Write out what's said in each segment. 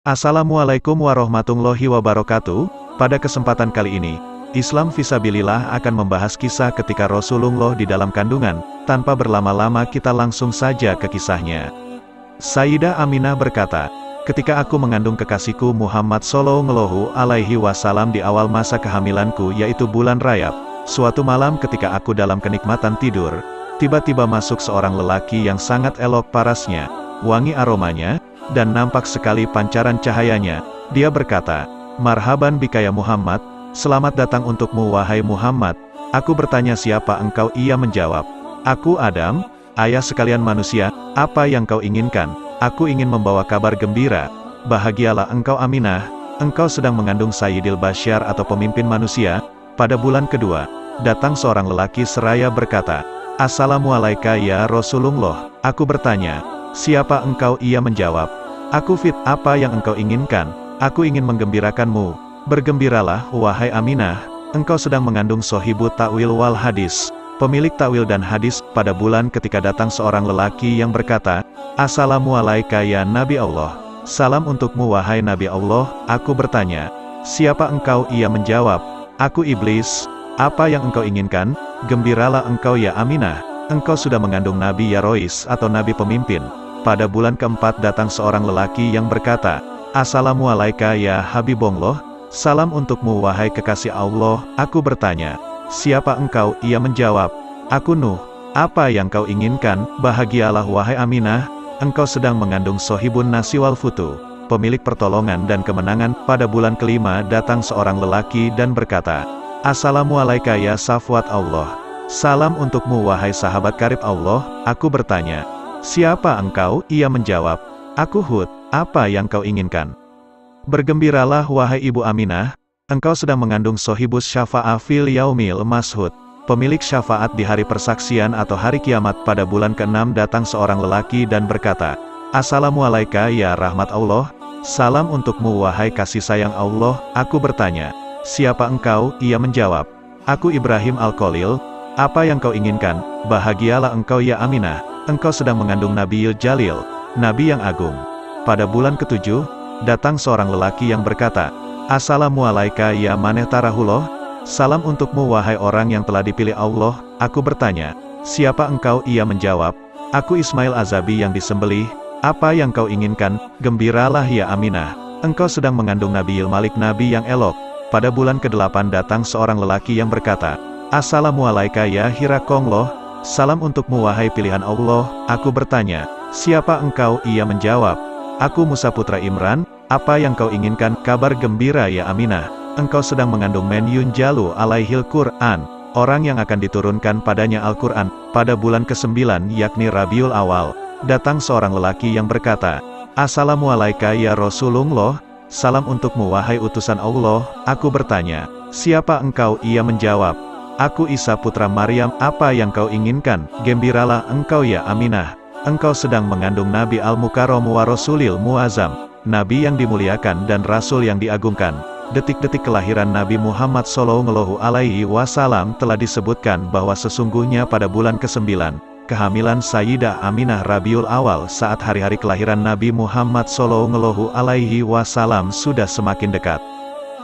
Assalamualaikum warahmatullahi wabarakatuh. Pada kesempatan kali ini, Islam Fisabilillah akan membahas kisah ketika Rasulullah di dalam kandungan. Tanpa berlama-lama kita langsung saja ke kisahnya. Sayyidah Aminah berkata, ketika aku mengandung kekasihku Muhammad Shallallahu Alaihi Wasallam di awal masa kehamilanku yaitu bulan Rajab, suatu malam ketika aku dalam kenikmatan tidur, tiba-tiba masuk seorang lelaki yang sangat elok parasnya, wangi aromanya, dan nampak sekali pancaran cahayanya. Dia berkata, "Marhaban bika ya Muhammad, selamat datang untukmu wahai Muhammad." Aku bertanya, "Siapa engkau?" Ia menjawab, "Aku Adam, ayah sekalian manusia. Apa yang kau inginkan?" "Aku ingin membawa kabar gembira. Bahagialah engkau Aminah, engkau sedang mengandung Sayyidil Bashar atau pemimpin manusia." Pada bulan kedua, datang seorang lelaki seraya berkata, "Assalamualaikum ya Rasulullah." Aku bertanya, "Siapa engkau?" Ia menjawab, "Aku Fit, apa yang engkau inginkan?" "Aku ingin menggembirakanmu." "Bergembiralah, wahai Aminah, engkau sedang mengandung sohibu ta'wil wal hadis, pemilik ta'wil dan hadis." Pada bulan ketika datang seorang lelaki yang berkata, "Assalamualaikum ya Nabi Allah." "Salam untukmu wahai Nabi Allah." Aku bertanya, "Siapa engkau?" Ia menjawab, "Aku Iblis." "Apa yang engkau inginkan?" "Gembiralah engkau ya Aminah, engkau sudah mengandung Nabi ya Rois atau Nabi pemimpin." Pada bulan keempat datang seorang lelaki yang berkata, "Assalamualaikum ya Habibullah." "Salam untukmu wahai kekasih Allah." Aku bertanya, "Siapa engkau?" Ia menjawab, "Aku Nuh." "Apa yang kau inginkan?" "Bahagialah wahai Aminah, engkau sedang mengandung sohibun nasi wal futu, pemilik pertolongan dan kemenangan." Pada bulan kelima datang seorang lelaki dan berkata, "Assalamualaikum ya Safwat Allah." "Salam untukmu wahai sahabat karib Allah." Aku bertanya, "Siapa engkau?" Ia menjawab, "Aku Hud." "Apa yang kau inginkan?" "Bergembiralah wahai ibu Aminah, engkau sedang mengandung sohibus syafa'ah fil yaumil mashud, pemilik syafaat di hari persaksian atau hari kiamat." Pada bulan keenam datang seorang lelaki dan berkata, "Assalamualaikum ya rahmat Allah." "Salam untukmu wahai kasih sayang Allah." Aku bertanya, "Siapa engkau?" Ia menjawab, "Aku Ibrahim Al-Khalil." "Apa yang kau inginkan?" "Bahagialah engkau ya Aminah, engkau sedang mengandung Nabiil Jalil, Nabi yang agung." Pada bulan ketujuh, datang seorang lelaki yang berkata, "Assalamualaikum ya maneh tarahullah." "Salam untukmu wahai orang yang telah dipilih Allah." Aku bertanya, "Siapa engkau?" Ia menjawab, "Aku Ismail Azabi yang disembelih." "Apa yang kau inginkan?" "Gembiralah ya Aminah, engkau sedang mengandung Nabiil Malik, Nabi yang elok." Pada bulan ke-8 datang seorang lelaki yang berkata, "Assalamualaikum ya Hirakongloh." "Salam untukmu wahai pilihan Allah." Aku bertanya, "Siapa engkau?" Ia menjawab, "Aku Musa putra Imran." "Apa yang kau inginkan?" "Kabar gembira ya Aminah, engkau sedang mengandung men yunjalu alaihil Qur'an, orang yang akan diturunkan padanya Al-Quran." Pada bulan ke-9 yakni Rabiul Awal, datang seorang lelaki yang berkata, "Assalamualaikum ya Rasulullah." "Salam untukmu wahai utusan Allah." Aku bertanya, "Siapa engkau?" Ia menjawab, "Aku Isa putra Maryam." "Apa yang kau inginkan?" "Gembiralah engkau ya Aminah, engkau sedang mengandung Nabi Al-Mukarram wa Rasulil Muazzam, Nabi yang dimuliakan dan Rasul yang diagungkan." Detik-detik kelahiran Nabi Muhammad Shallallahu Alaihi Wasallam telah disebutkan bahwa sesungguhnya pada bulan ke-9, kehamilan Sayyidah Aminah Rabiul Awal saat hari-hari kelahiran Nabi Muhammad Shallallahu Alaihi Wasallam sudah semakin dekat.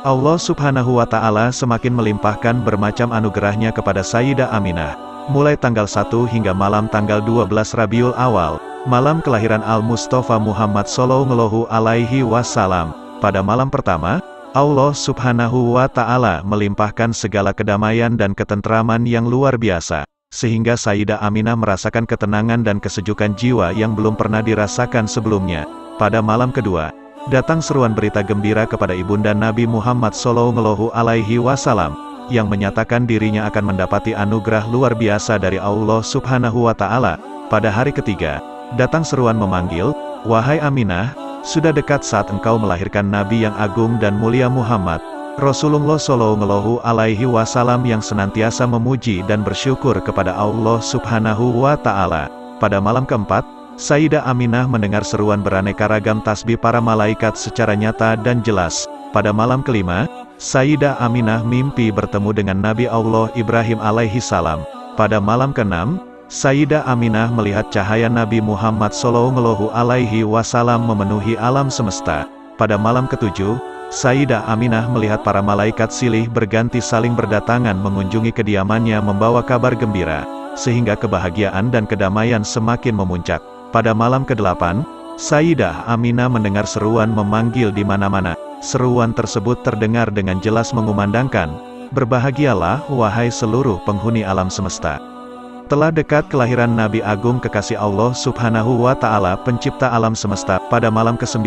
Allah Subhanahu wa Ta'ala semakin melimpahkan bermacam anugerahnya kepada Sayyidah Aminah. Mulai tanggal 1 hingga malam tanggal 12 Rabiul Awal, malam kelahiran Al-Mustafa Muhammad Shallallahu Alaihi Wasallam. Pada malam pertama, Allah Subhanahu wa Ta'ala melimpahkan segala kedamaian dan ketentraman yang luar biasa, sehingga Sayyidah Aminah merasakan ketenangan dan kesejukan jiwa yang belum pernah dirasakan sebelumnya. Pada malam kedua, datang seruan berita gembira kepada ibunda Nabi Muhammad Shallallahu Alaihi Wasallam, yang menyatakan dirinya akan mendapati anugerah luar biasa dari Allah Subhanahu wa Ta'ala. Pada hari ketiga, datang seruan memanggil, "Wahai Aminah, sudah dekat saat engkau melahirkan Nabi yang agung dan mulia Muhammad." Rasulullah Shallallahu Alaihi Wasallam yang senantiasa memuji dan bersyukur kepada Allah Subhanahu wa Ta'ala. Pada malam keempat, Sayyidah Aminah mendengar seruan beraneka ragam tasbih para malaikat secara nyata dan jelas. Pada malam kelima, Sayyidah Aminah mimpi bertemu dengan Nabi Allah Ibrahim alaihi salam. Pada malam keenam, Sayyidah Aminah melihat cahaya Nabi Muhammad Shallallahu Alaihi Wasallam memenuhi alam semesta. Pada malam ketujuh, Sayyidah Aminah melihat para malaikat silih berganti saling berdatangan mengunjungi kediamannya membawa kabar gembira, sehingga kebahagiaan dan kedamaian semakin memuncak. Pada malam ke-8, Sayyidah Aminah mendengar seruan memanggil di mana-mana. Seruan tersebut terdengar dengan jelas mengumandangkan, "Berbahagialah, wahai seluruh penghuni alam semesta. Telah dekat kelahiran Nabi Agung kekasih Allah Subhanahu wa Ta'ala, pencipta alam semesta." Pada malam ke-9,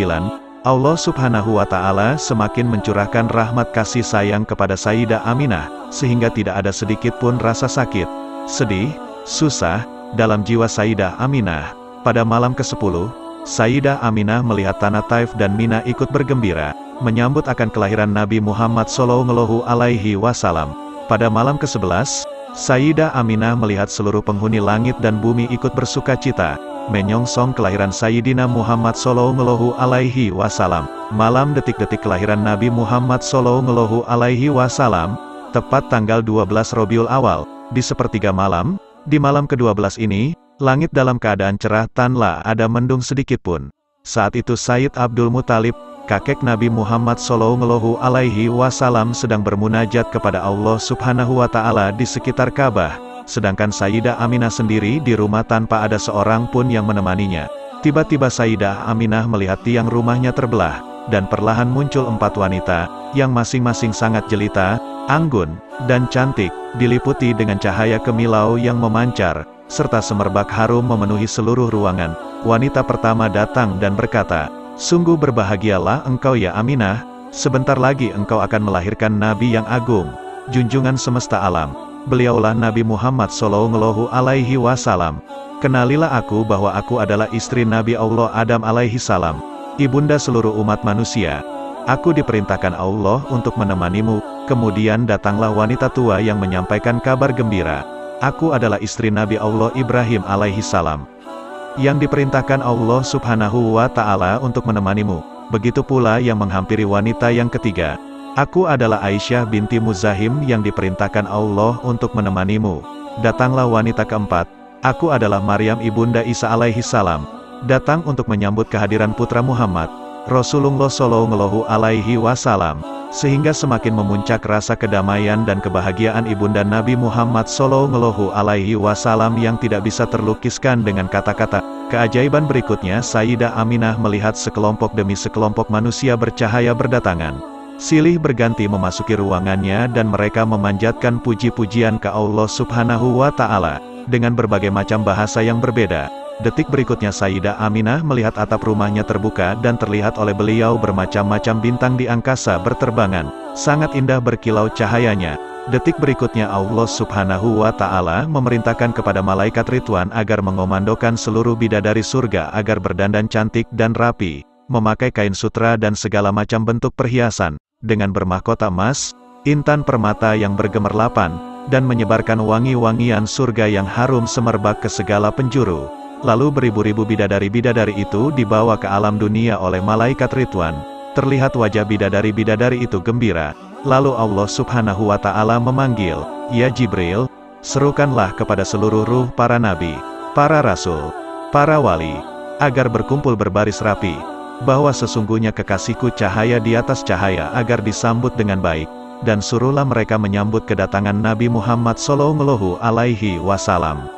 Allah Subhanahu wa Ta'ala semakin mencurahkan rahmat kasih sayang kepada Sayyidah Aminah, sehingga tidak ada sedikit pun rasa sakit, sedih, susah dalam jiwa Sayyidah Aminah. Pada malam ke-10, Sayyidah Aminah melihat tanah Taif dan Mina ikut bergembira menyambut akan kelahiran Nabi Muhammad Shallallahu Alaihi Wasallam. Pada malam ke-11, Sayyidah Aminah melihat seluruh penghuni langit dan bumi ikut bersukacita menyongsong kelahiran Sayyidina Muhammad Shallallahu Alaihi Wasallam. Malam detik-detik kelahiran Nabi Muhammad Shallallahu Alaihi Wasallam, tepat tanggal 12 Rabiul Awal, di sepertiga malam, di malam ke-12 ini, langit dalam keadaan cerah tanpa ada mendung sedikit pun. Saat itu Sayyid Abdul Muthalib, kakek Nabi Muhammad Shallallahu Alaihi Wasallam sedang bermunajat kepada Allah Subhanahu wa Ta'ala di sekitar Ka'bah, sedangkan Sayyidah Aminah sendiri di rumah tanpa ada seorang pun yang menemaninya. Tiba-tiba Sayyidah Aminah melihat tiang rumahnya terbelah, dan perlahan muncul 4 wanita, yang masing-masing sangat jelita, anggun, dan cantik, diliputi dengan cahaya kemilau yang memancar, serta semerbak harum memenuhi seluruh ruangan. Wanita pertama datang dan berkata, "Sungguh berbahagialah engkau ya Aminah, sebentar lagi engkau akan melahirkan Nabi yang agung, junjungan semesta alam. Beliaulah Nabi Muhammad Shallallahu Alaihi Wasallam. Kenalilah aku bahwa aku adalah istri Nabi Allah Adam alaihi salam, ibunda seluruh umat manusia. Aku diperintahkan Allah untuk menemanimu." Kemudian datanglah wanita tua yang menyampaikan kabar gembira. "Aku adalah istri Nabi Allah Ibrahim alaihi salam, yang diperintahkan Allah Subhanahu wa Ta'ala untuk menemanimu." Begitu pula yang menghampiri wanita yang ketiga. "Aku adalah Aisyah binti Muzahim yang diperintahkan Allah untuk menemanimu." Datanglah wanita keempat. "Aku adalah Maryam ibunda Isa alaihi salam, datang untuk menyambut kehadiran putra Muhammad, Rasulullah Shallallahu Alaihi Wasallam." Sehingga semakin memuncak rasa kedamaian dan kebahagiaan ibunda Nabi Muhammad Shallallahu Alaihi Wasallam yang tidak bisa terlukiskan dengan kata-kata. Keajaiban berikutnya, Sayyidah Aminah melihat sekelompok demi sekelompok manusia bercahaya berdatangan, silih berganti memasuki ruangannya dan mereka memanjatkan puji-pujian ke Allah Subhanahu wa Ta'ala dengan berbagai macam bahasa yang berbeda. Detik berikutnya Sayyidah Aminah melihat atap rumahnya terbuka dan terlihat oleh beliau bermacam-macam bintang di angkasa berterbangan, sangat indah berkilau cahayanya. Detik berikutnya Allah Subhanahu wa Ta'ala memerintahkan kepada malaikat Ridwan agar mengomandokan seluruh bidadari surga agar berdandan cantik dan rapi, memakai kain sutra dan segala macam bentuk perhiasan, dengan bermahkota emas, intan permata yang bergemerlapan, dan menyebarkan wangi-wangian surga yang harum semerbak ke segala penjuru. Lalu beribu-ribu bidadari-bidadari itu dibawa ke alam dunia oleh malaikat Ridwan. Terlihat wajah bidadari-bidadari itu gembira. Lalu Allah Subhanahu wa Ta'ala memanggil, "Ya Jibril, serukanlah kepada seluruh ruh para nabi, para rasul, para wali, agar berkumpul berbaris rapi, bahwa sesungguhnya kekasihku cahaya di atas cahaya agar disambut dengan baik, dan suruhlah mereka menyambut kedatangan Nabi Muhammad Shallallahu Alaihi Wasallam.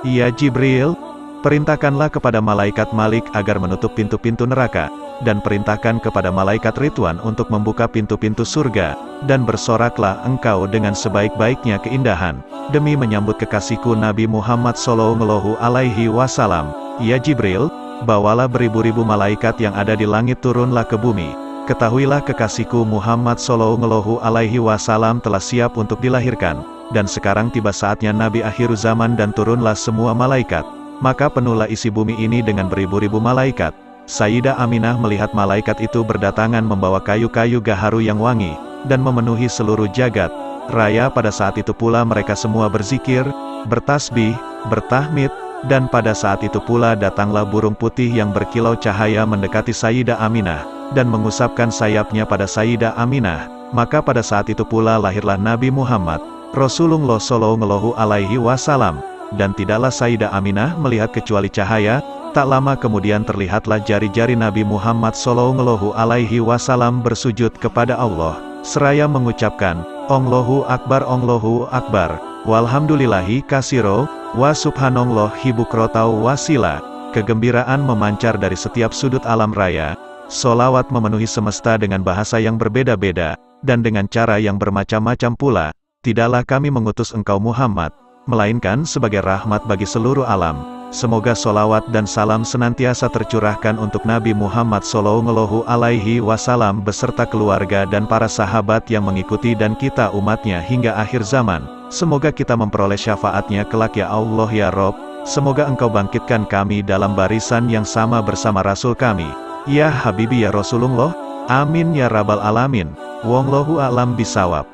Ya Jibril, perintahkanlah kepada malaikat Malik agar menutup pintu-pintu neraka, dan perintahkan kepada malaikat Ridwan untuk membuka pintu-pintu surga, dan bersoraklah engkau dengan sebaik-baiknya keindahan, demi menyambut kekasihku Nabi Muhammad Shallallahu Alaihi Wasallam. Ya Jibril, bawalah beribu-ribu malaikat yang ada di langit turunlah ke bumi. Ketahuilah kekasihku Muhammad Shallallahu Alaihi Wasallam telah siap untuk dilahirkan, dan sekarang tiba saatnya Nabi akhir zaman dan turunlah semua malaikat. Maka penuhlah isi bumi ini dengan beribu-ribu malaikat. Sayyidah Aminah melihat malaikat itu berdatangan membawa kayu-kayu gaharu yang wangi, dan memenuhi seluruh jagat raya. Pada saat itu pula mereka semua berzikir, bertasbih, bertahmid, dan pada saat itu pula datanglah burung putih yang berkilau cahaya mendekati Sayyidah Aminah, dan mengusapkan sayapnya pada Sayyidah Aminah. Maka pada saat itu pula lahirlah Nabi Muhammad, Rasulullah Shallallahu Alaihi Wasallam. Dan tidaklah Sayyidah Aminah melihat kecuali cahaya, Tak lama kemudian terlihatlah jari-jari Nabi Muhammad Shallallahu Alaihi Wasallam bersujud kepada Allah, seraya mengucapkan, Allahu Akbar, Allahu Akbar, walhamdulillahi kasiro, wa subhanallahi bukrotau wasila. Kegembiraan memancar dari setiap sudut alam raya, solawat memenuhi semesta dengan bahasa yang berbeda-beda, dan dengan cara yang bermacam-macam pula. Tidaklah kami mengutus engkau Muhammad, melainkan sebagai rahmat bagi seluruh alam. Semoga solawat dan salam senantiasa tercurahkan untuk Nabi Muhammad Shallallahu Alaihi Wasallam beserta keluarga dan para sahabat yang mengikuti dan kita umatnya hingga akhir zaman. Semoga kita memperoleh syafaatnya kelak ya Allah ya Rob. Semoga engkau bangkitkan kami dalam barisan yang sama bersama Rasul kami. Ya Habibi ya Rasulullah. Amin ya Rabbal Alamin. Wallahu a'lam bisawab.